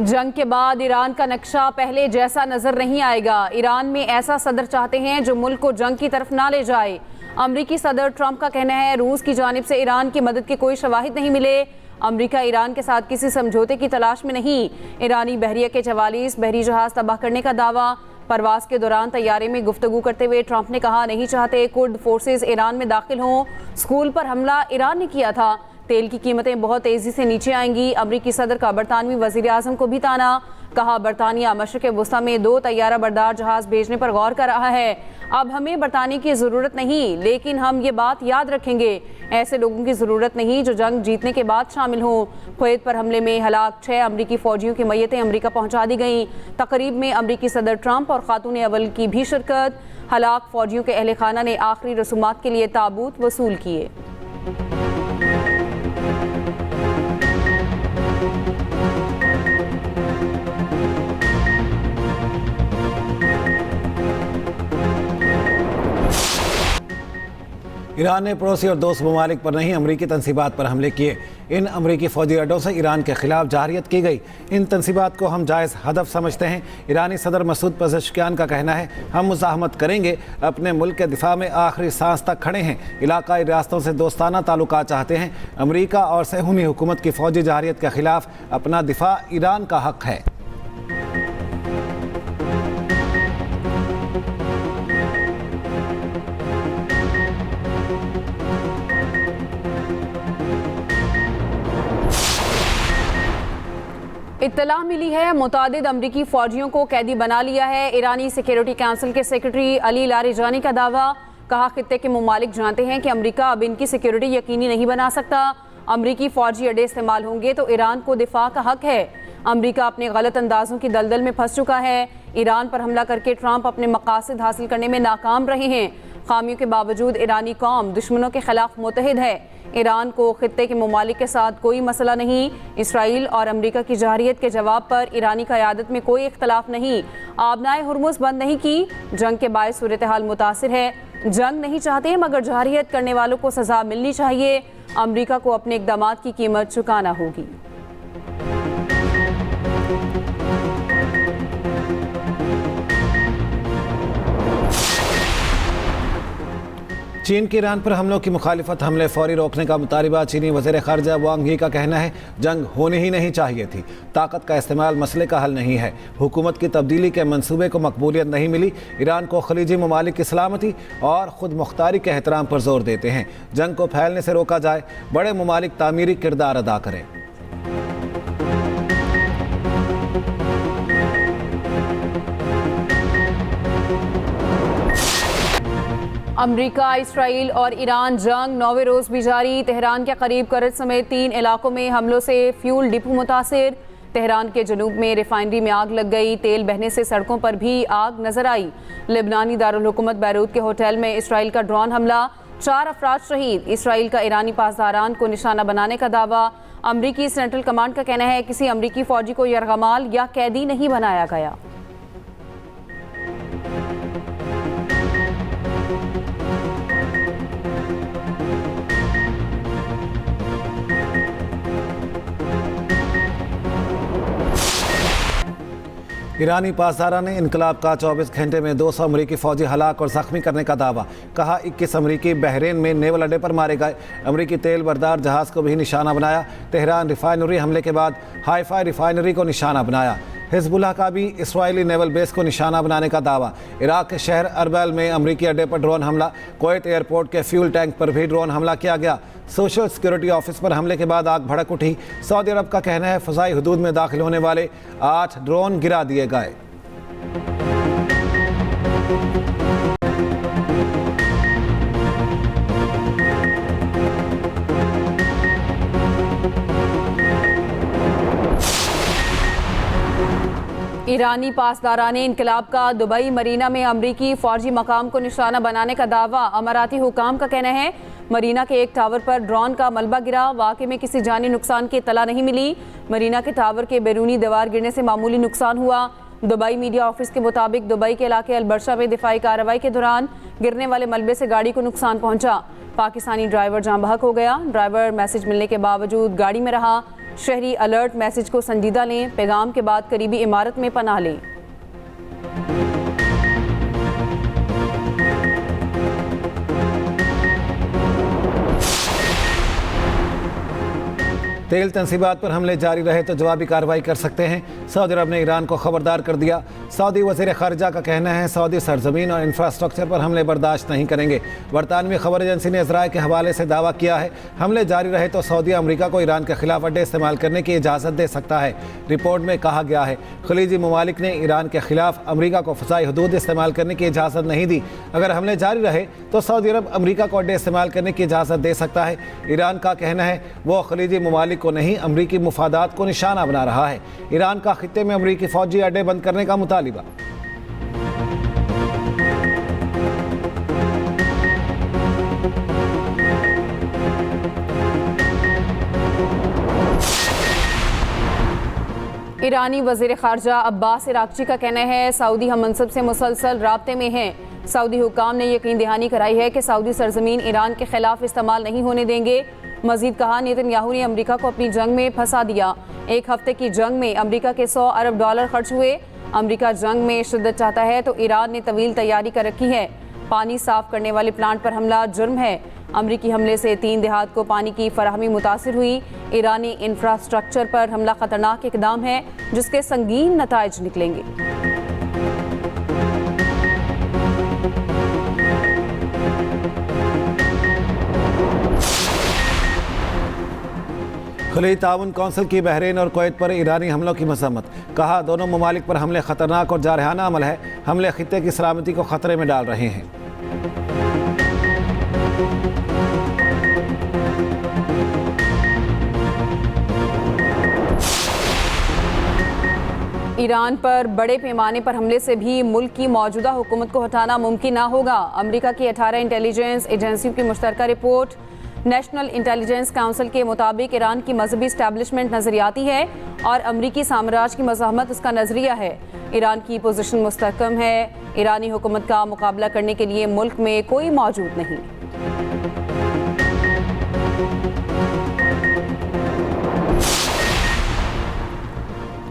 जंग के बाद ईरान का नक्शा पहले जैसा नजर नहीं आएगा। ईरान में ऐसा सदर चाहते हैं जो मुल्क को जंग की तरफ ना ले जाए। अमरीकी सदर ट्रंप का कहना है रूस की जानिब से ईरान की मदद के कोई शवाहिद नहीं मिले। अमरीका ईरान के साथ किसी समझौते की तलाश में नहीं। ईरानी बहरिया के 44 बहरी जहाज तबाह करने का दावा। परवास के दौरान तैयारे में गुफ्तगू करते हुए ट्रंप ने कहा नहीं चाहते कुर्द फोर्सेज ईरान में दाखिल हों। स्कूल पर हमला ईरान ने किया था। तेल की कीमतें बहुत तेजी से नीचे आएंगी। अमरीकी सदर का बरतानवी वजीर आजम को भी ताना। कहा बरतानिया मशरक़ वस्ता में 2 तैयारा बरदार जहाज भेजने पर गौर कर रहा है। अब हमें बरतानिया की ज़रूरत नहीं, लेकिन हम ये बात याद रखेंगे ऐसे लोगों की ज़रूरत नहीं जो जंग जीतने के बाद शामिल हों। कुवैत पर हमले में हलाक 6 अमरीकी फ़ौजियों की मैयतें अमरीका पहुँचा दी गईं। तकरीब में अमरीकी सदर ट्रंप और खातून अव्वल की भी शिरकत। हलाक फ़ौजियों के अहल खाना ने आखिरी रसूमात के लिए ताबूत वसूल किए। ईरान ने पड़ोसी और दोस्त ममालिक पर नहीं अमरीकी तनसीबात पर हमले किए। इन अमरीकी फौजी अड्डों से ईरान के खिलाफ जारियत की गई। इन तनसीबात को हम जायज़ हदफ समझते हैं। ईरानी सदर मसूद पज़ेश्कियान का कहना है हम मुज़ाहमत करेंगे, अपने मुल्क के दिफा में आखिरी सांस तक खड़े हैं। इलाकाई रियासतों से दोस्ताना ताल्लुकात चाहते हैं। अमरीका और सहूनी हुकूमत की फ़ौजी जारियत के खिलाफ अपना दिफा ईरान का हक है। इत्तला मिली है मुतादिद अमरीकी फौजियों को कैदी बना लिया है। ईरानी सिक्योरिटी काउंसिल के सेक्रेटरी अली लारिजानी का दावा। कहा खित्ते के ममालिक जानते हैं कि अमरीका अब इनकी सिक्योरिटी यकीनी नहीं बना सकता। अमरीकी फौजी अड्डे इस्तेमाल होंगे तो ईरान को दिफा का हक है। अमरीका अपने गलत अंदाजों की दलदल में फंस चुका है। ईरान पर हमला करके ट्रंप अपने मकासद हासिल करने में नाकाम रहे हैं। खामियों के बावजूद ईरानी कौम दुश्मनों के खिलाफ मुतहिद है। ईरान को खित्ते के ममालिक के साथ कोई मसला नहीं। इसराइल और अमरीका की जारियत के जवाब पर ईरानी क़यादत में कोई इख्तलाफ नहीं। आबनाए हुर्मुज़ बंद नहीं की। जंग के बायस सूरत हाल मुतासिर है। जंग नहीं चाहते मगर जारियत करने वालों को सज़ा मिलनी चाहिए। अमरीका को अपने इक़दामात की कीमत चुकाना होगी। चीन के ईरान पर हमलों की मुखालिफत, हमले फौरी रोकने का मुतालिबा। चीनी वज़ीर ख़ारजा वांग ही का कहना है जंग होनी ही नहीं चाहिए थी। ताकत का इस्तेमाल मसले का हल नहीं है। हुकूमत की तब्दीली के मंसूबे को मकबूलियत नहीं मिली। ईरान को खलीजी ममालिक की सलामती और ख़ुद मुख्तारी के एहतराम पर जोर देते हैं। जंग को फैलने से रोका जाए। बड़े ममालिक तामीरी किरदार अदा करें। अमरीका, इसराइल और ईरान जंग 9वें रोज़ भी जारी। तेहरान के करीब करज समेत 3 इलाकों में हमलों से फ्यूल डिपो मुतासिर। तेहरान के जनूब में रिफाइनरी में आग लग गई। तेल बहने से सड़कों पर भी आग नजर आई। लेबनानी दारुल हुकूमत बैरूत के होटल में इसराइल का ड्रोन हमला, 4 अफराद शहीद। इसराइल का ईरानी पासदारान को निशाना बनाने का दावा। अमरीकी सेंट्रल कमांड का कहना है किसी अमरीकी फौजी को यरगमाल या कैदी नहीं बनाया गया। ईरानी पासदारा ने इनकलाब का 24 घंटे में 200 अमरीकी फ़ौजी हलाक और ज़ख्मी करने का दावा। कहा 21 अमरीकी बहरीन में नेवल अड्डे पर मारे गए। अमरीकी तेल बरदार जहाज़ को भी निशाना बनाया। तेहरान रिफाइनरी हमले के बाद हाइफा रिफाइनरी को निशाना बनाया। हिजबुल्लाह का भी इसराइली नेवल बेस को निशाना बनाने का दावा। इराक के शहर अरबैल में अमरीकी अड्डे पर ड्रोन हमला। कुवैत एयरपोर्ट के फ्यूल टैंक पर भी ड्रोन हमला किया गया। सोशल सिक्योरिटी ऑफिस पर हमले के बाद आग भड़क उठी। सऊदी अरब का कहना है फ़ज़ाई हुदूद में दाखिल होने वाले 8 ड्रोन गिरा दिए गए। ईरानी पासदारान इनकलाब का दुबई मरीना में अमरीकी फौजी मकाम को निशाना बनाने का दावा। अमाराती हुकाम का कहना है मरीना के एक टावर पर ड्रोन का मलबा गिरा। वाक़े में किसी जानी नुकसान की इत्तला नहीं मिली। मरीना के टावर के बैरूनी दीवार गिरने से मामूली नुकसान हुआ। दुबई मीडिया ऑफिस के मुताबिक दुबई के इलाके अलबर्शा में दिफाई कार्रवाई के दौरान गिरने वाले मलबे से गाड़ी को नुकसान पहुंचा। पाकिस्तानी ड्राइवर जाँ बहक हो गया। ड्राइवर मैसेज मिलने के बावजूद गाड़ी में रहा। शहरी अलर्ट मैसेज को संजीदा लें, पैगाम के बाद करीबी इमारत में पनाह लें। तेल तंसीबात पर हमले जारी रहे तो जवाबी कार्रवाई कर सकते हैं, सऊदी अरब ने ईरान को खबरदार कर दिया। सऊदी वज़ीर ख़ारिजा का कहना है सऊदी सरजमीन और इंफ्रास्ट्रक्चर पर हमले बर्दाश्त नहीं करेंगे। बरतानवी खबर एजेंसी ने इज़राइल के हवाले से दावा किया है हमले जारी रहे तो सऊदी अमरीका को ईरान के खिलाफ अड्डे इस्तेमाल करने की इजाज़त दे सकता है। रिपोर्ट में कहा गया है खलीजी ममालिक ने ईरान के खिलाफ अमरीका को फ़ज़ाई हदूद इस्तेमाल करने की इजाज़त नहीं दी। अगर हमले जारी रहे तो सऊदी अरब अमरीका को अड्डे इस्तेमाल करने की इजाज़त दे सकता है। ईरान का कहना है वो खलीजी ममालिक को नहीं अमरीकी मुफादात को निशाना बना रहा है। ईरान का खित्ते में अमरीकी फौजी अड्डे बंद करने का मुतालिबा। ईरानी वज़ीर ख़ारिजा अब्बास इराक़ची का कहना है सऊदी हम मनसब से मुसलसल राब्ते में हैं। सऊदी हुक्काम ने यकीन दहानी कराई है कि सऊदी सरजमीन ईरान के खिलाफ इस्तेमाल नहीं होने देंगे। मजीद कहा नेतन्याहू ने अमरीका को अपनी जंग में फंसा दिया। एक हफ्ते की जंग में अमरीका के $100 अरब खर्च हुए। अमरीका जंग में शिद्दत चाहता है तो ईरान ने तवील तैयारी कर रखी है। पानी साफ करने वाले प्लांट पर हमला जुर्म है। अमरीकी हमले से 3 देहात को पानी की फराहमी मुतासिर हुई। ईरानी इंफ्रास्ट्रक्चर पर हमला खतरनाक इकदाम है जिसके संगीन नताइज निकलेंगे। खलीज ताउन कौंसिल की बहरीन और कुवैत पर ईरानी हमलों की मजम्मत। कहा दोनों ममालिक पर हमले खतरनाक और जारहाना अमल है। हमले खित्ते की सलामती को खतरे में डाल रहे हैं। ईरान पर बड़े पैमाने पर हमले से भी मुल्क की मौजूदा हुकूमत को हटाना मुमकिन ना होगा। अमरीका की 18 इंटेलिजेंस एजेंसियों की मुश्तरका रिपोर्ट नेशनल इंटेलिजेंस काउंसिल के मुताबिक ईरान की मजहबी इस्टेब्लिशमेंट नजरियाती है और अमरीकी साम्राज्य की मज़ाहमत उसका नजरिया है। ईरान की पोजीशन मुस्तहकम है। ईरानी हुकूमत का मुकाबला करने के लिए मुल्क में कोई मौजूद नहीं।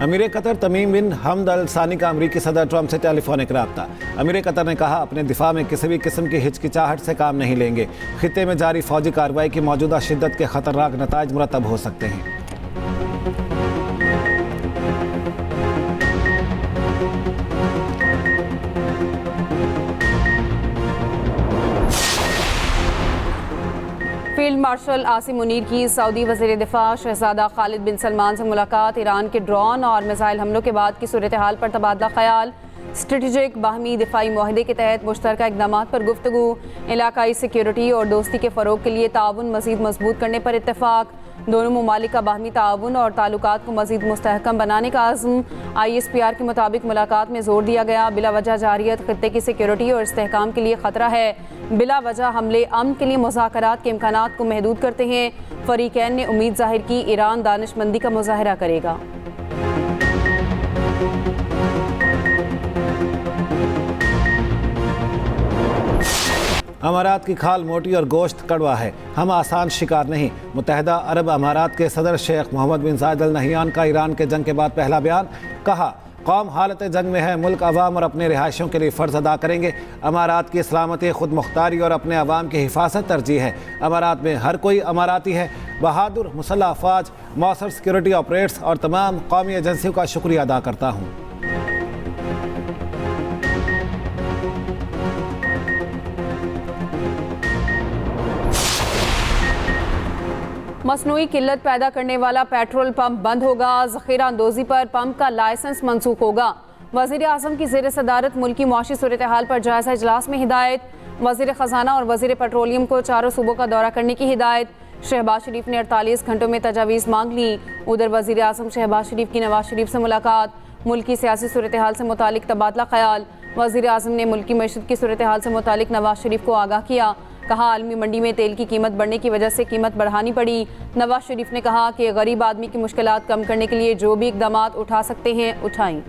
अमीर कतर तमीम बिन हमद अल सानी का अमरीकी सदर ट्रंप से टेलीफोनिक रब्ता। अमीर कतर ने कहा अपने दिफा में किसी भी किस्म की हिचकिचाहट से काम नहीं लेंगे। खित्ते में जारी फौजी कार्रवाई की मौजूदा शिद्दत के खतरनाक नताइज मुरतब हो सकते हैं। फील्ड मार्शल आसिम मुनीर की सऊदी वज़ीर दिफा शहजादा खालिद बिन सलमान से मुलाकात। ईरान के ड्रोन और मिसाइल हमलों के बाद की सूरत हाल पर तबादला ख्याल। स्ट्रेटेजिक बाहमी दिफाई मुआहदे के तहत मुश्तरका इक़दामात पर गुफ्तगू। इलाकाई सिक्योरिटी और दोस्ती के फ़रोग के लिए ताउन मज़ीद मजबूत करने पर इत्तफ़ाक़। दोनों ममालिक का बाहमी ताउन और ताल्लुकात को मज़ीद मुस्तहकम बनाने का आज़म। ISPR के मुताबिक मुलाकात में जोर दिया गया बिला वजह जारियत खित्ते की सिक्योरिटी और इस्तेहकाम के लिए ख़तरा है। बिला वजह हमले अमन के लिए मुज़ाकरात के इम्कानात को महदूद करते हैं। फ़रीक़ैन ने उम्मीद जाहिर की ईरान दानिशमंदी का मुज़ाहरा करेगा। अमारात की खाल मोटी और गोश्त कड़वा है, हम आसान शिकार नहीं। मुत्तहिदा अरब अमारात के सदर शेख मोहम्मद बिन ज़ायद अल नहियान का ईरान के जंग के बाद पहला बयान। कहा कौम हालत जंग में है, मुल्क अवाम और अपने रिहायशों के लिए फ़र्ज़ अदा करेंगे। अमारात की सलामती, खुद मुख्तारी और अपने अवाम की हिफाजत तरजीह है। अमारात में हर कोई अमाराती है। बहादुर मुसल्लह अफवाज, मौसर सिक्योरिटी ऑपरेट्स और तमाम कौमी एजेंसियों का शुक्रिया अदा करता हूँ। मसनूई किल्लत पैदा करने वाला पेट्रोल पंप बंद होगा। ज़ख़ीरा अंदोज़ी पर पंप का लाइसेंस मनसूख होगा। वज़ीर आज़म की ज़ेर सदारत मुल्की मुआशी सूरत हाल पर जायज़ा इजलास में हिदायत। वज़ीर ख़जाना और वज़ीर पेट्रोलियम को चारों सूबों का दौरा करने की हिदायत। शहबाज शरीफ ने 48 घंटों में तजावीज़ मांग ली। उधर वज़ीर आज़म शहबाज शरीफ की नवाज शरीफ से मुलाकात। मुल्की सियासी सूरत हाल से मुतालिक तबादला ख्याल। वज़ीर आज़म ने मुल्की मईशत की सूरत हाल से मुतालिक नवाज शरीफ को आगाह किया। कहा आलमी मंडी में तेल की कीमत बढ़ने की वजह से कीमत बढ़ानी पड़ी। नवाज शरीफ ने कहा कि गरीब आदमी की मुश्किलात कम करने के लिए जो भी इक़दामात उठा सकते हैं उठाएं।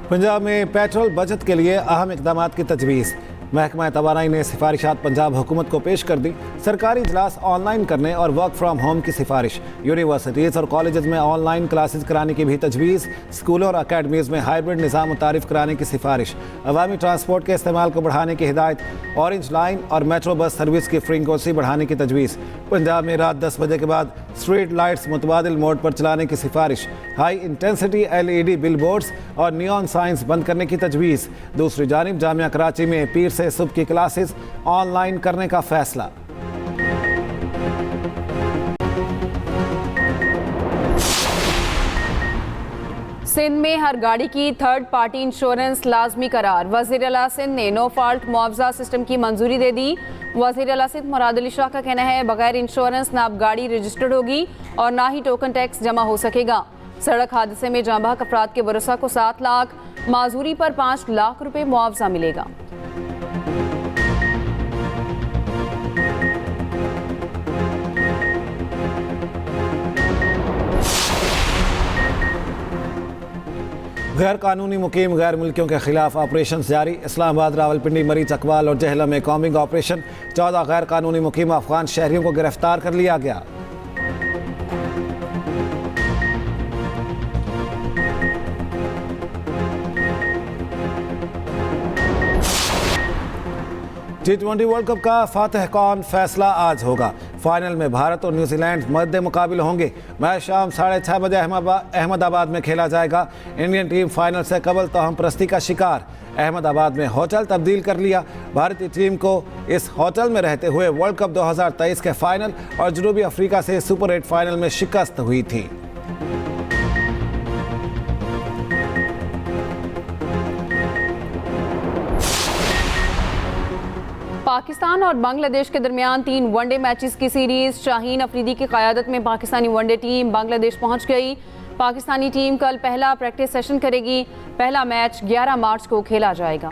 पंजाब में पेट्रोल बचत के लिए अहम इकदाम की तजवीज़। महकमा तवानाई ने सिफारिशात पंजाब हुकूमत को पेश कर दी। सरकारी इजलास ऑनलाइन करने और वर्क फ्राम होम की सिफारिश। यूनिवर्सिटीज़ और कॉलेज में ऑनलाइन क्लासेज कराने की भी तजवीज़। स्कूलों और अकेडमीज़ में हाइब्रिड निज़ाम मुतारिफ कराने की सिफारिश। अवामी ट्रांसपोर्ट के इस्तेमाल को बढ़ाने की हिदायत। ऑरेंज लाइन और मेट्रो बस सर्विस की फ्रीक्वेंसी बढ़ाने की तजवीज़। पंजाब में रात 10 बजे के बाद स्ट्रीट लाइट्स मुतबादिल मोड पर चलाने की सिफारिश। High intensity LED bill boards और नियॉन साइंस बंद करने की तजवीज़। दूसरी जानिब जामिया कराची में पीर से सुबह की क्लासेस ऑनलाइन करने का फैसला। सिंध में हर गाड़ी की थर्ड पार्टी इंश्योरेंस लाजमी करार। वज़ीर आला सिंध ने नो फॉल्ट मुआवजा सिस्टम की मंजूरी दे दी। वज़ीर आला सिंध मुराद अली शाह का कहना है बगैर इंश्योरेंस ना अब गाड़ी रजिस्टर्ड होगी और ना ही टोकन टैक्स जमा हो सकेगा। सड़क हादसे में जाँ बहक अफराद के वरसा को 7 लाख, माजूरी पर 5 लाख रुपए मुआवजा मिलेगा। गैर कानूनी मुकीम गैर मुल्कियों के खिलाफ ऑपरेशन जारी। इस्लामाबाद, रावलपिंडी, मरी, चकवाल और जहलम में कॉम्बिंग ऑपरेशन। 14 गैर कानूनी मुकीम अफगान शहरियों को गिरफ्तार कर लिया गया। T20 वर्ल्ड कप का फातह कौन, फैसला आज होगा। फाइनल में भारत और न्यूजीलैंड मद्दे मुकाबिल होंगे। मैच शाम 6:30 बजे अहमदाबाद में खेला जाएगा। इंडियन टीम फाइनल से कबल तोहम परस्ती का शिकार। अहमदाबाद में होटल तब्दील कर लिया। भारतीय टीम को इस होटल में रहते हुए वर्ल्ड कप 2023 के फाइनल और जनूबी अफ्रीका से सुपर 8 फाइनल में शिकस्त हुई थी। पाकिस्तान और बांग्लादेश के दरमियान 3 वनडे मैचेस की सीरीज। शाहीन अफरीदी की क़यादत में पाकिस्तानी वनडे टीम बांग्लादेश पहुंच गई। पाकिस्तानी टीम कल पहला प्रैक्टिस सेशन करेगी। पहला मैच 11 मार्च को खेला जाएगा।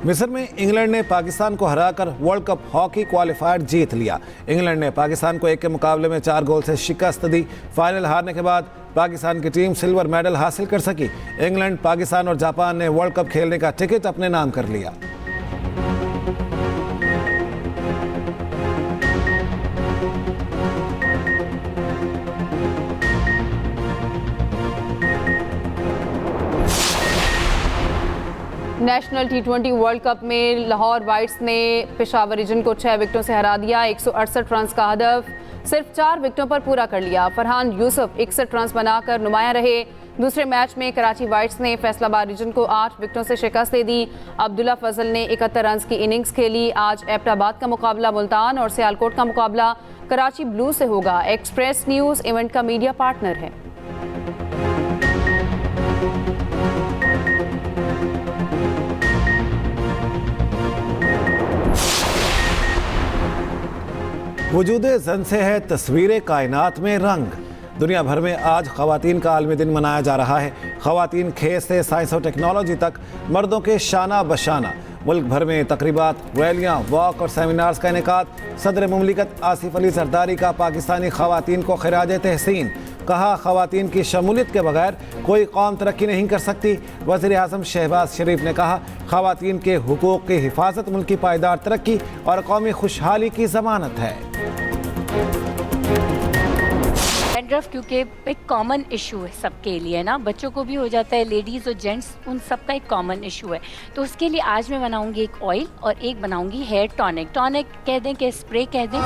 मिस्र में इंग्लैंड ने पाकिस्तान को हराकर वर्ल्ड कप हॉकी क्वालिफायर जीत लिया। इंग्लैंड ने पाकिस्तान को 1 के मुकाबले में 4 गोल से शिकस्त दी। फाइनल हारने के बाद पाकिस्तान की टीम सिल्वर मेडल हासिल कर सकी। इंग्लैंड, पाकिस्तान और जापान ने वर्ल्ड कप खेलने का टिकट अपने नाम कर लिया। नेशनल T20 वर्ल्ड कप में लाहौर वाइट्स ने पेशावर रीजन को 6 विकेटों से हरा दिया। 168 रन का हदफ सिर्फ 4 विकेटों पर पूरा कर लिया। फरहान यूसुफ 61 रन बनाकर नुमाया रहे। दूसरे मैच में कराची वाइट्स ने फैसलाबाद रीजन को 8 विकेटों से शिकस्त दे दी। अब्दुल्ला फजल ने 71 रन की इनिंग्स खेली। आज एबटाबाद का मुकाबला मुल्तान और सियालकोट का मुकाबला कराची ब्लू से होगा। एक्सप्रेस न्यूज़ इवेंट का मीडिया पार्टनर है। वजूदे ज़न से है तस्वीर कायनात में रंग। दुनिया भर में आज ख़वातीन का आलमी दिन मनाया जा रहा है। ख़वातीन खेल से साइंस और टेक्नोलॉजी तक मर्दों के शाना बशाना। मुल्क भर में तकरीबात, रैलियाँ, वॉक और सेमिनार्स का इनेकाद। सदर मुमलिकत आसिफ अली जरदारी का पाकिस्तानी ख़वातीन को खिराज तहसीन। कहा ख़वातीन की शमूलियत के बगैर कोई कौम तरक्की नहीं कर सकती। वज़ीर आज़म शहबाज शरीफ ने कहा ख़वातीन के हुकूक़ की हिफाजत मुल्क की पायदार तरक्की और कौमी खुशहाली की ज़मानत है। डैंड्रफ क्योंकि एक कॉमन इशू है सबके लिए ना, बच्चों को भी हो जाता है, लेडीज़ और जेंट्स उन सब का एक कॉमन इशू है। तो उसके लिए आज मैं बनाऊंगी एक ऑयल और एक बनाऊंगी हेयर टॉनिक। टॉनिक कह दें कि स्प्रे कह दें।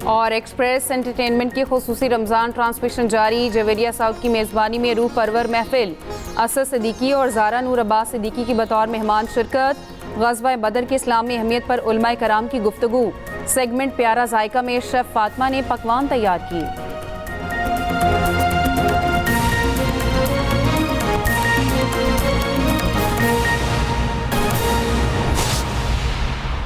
और एक्सप्रेस एंटरटेनमेंट की खुसूसी रमज़ान ट्रांसमिशन जारी। जवेरिया साउथ की मेज़बानी में रूह परवर महफिल। असद सिद्दीकी और ज़ारा नूर अब्बास सिद्दीकी की बतौर मेहमान शिरकत। ग़ज़वा बदर की इस्लामी अहमियत पर उलमाए कराम की गुफ्तगू। सेगमेंट प्यारा जायका में शेफ़ फातिमा ने पकवान तैयार किए।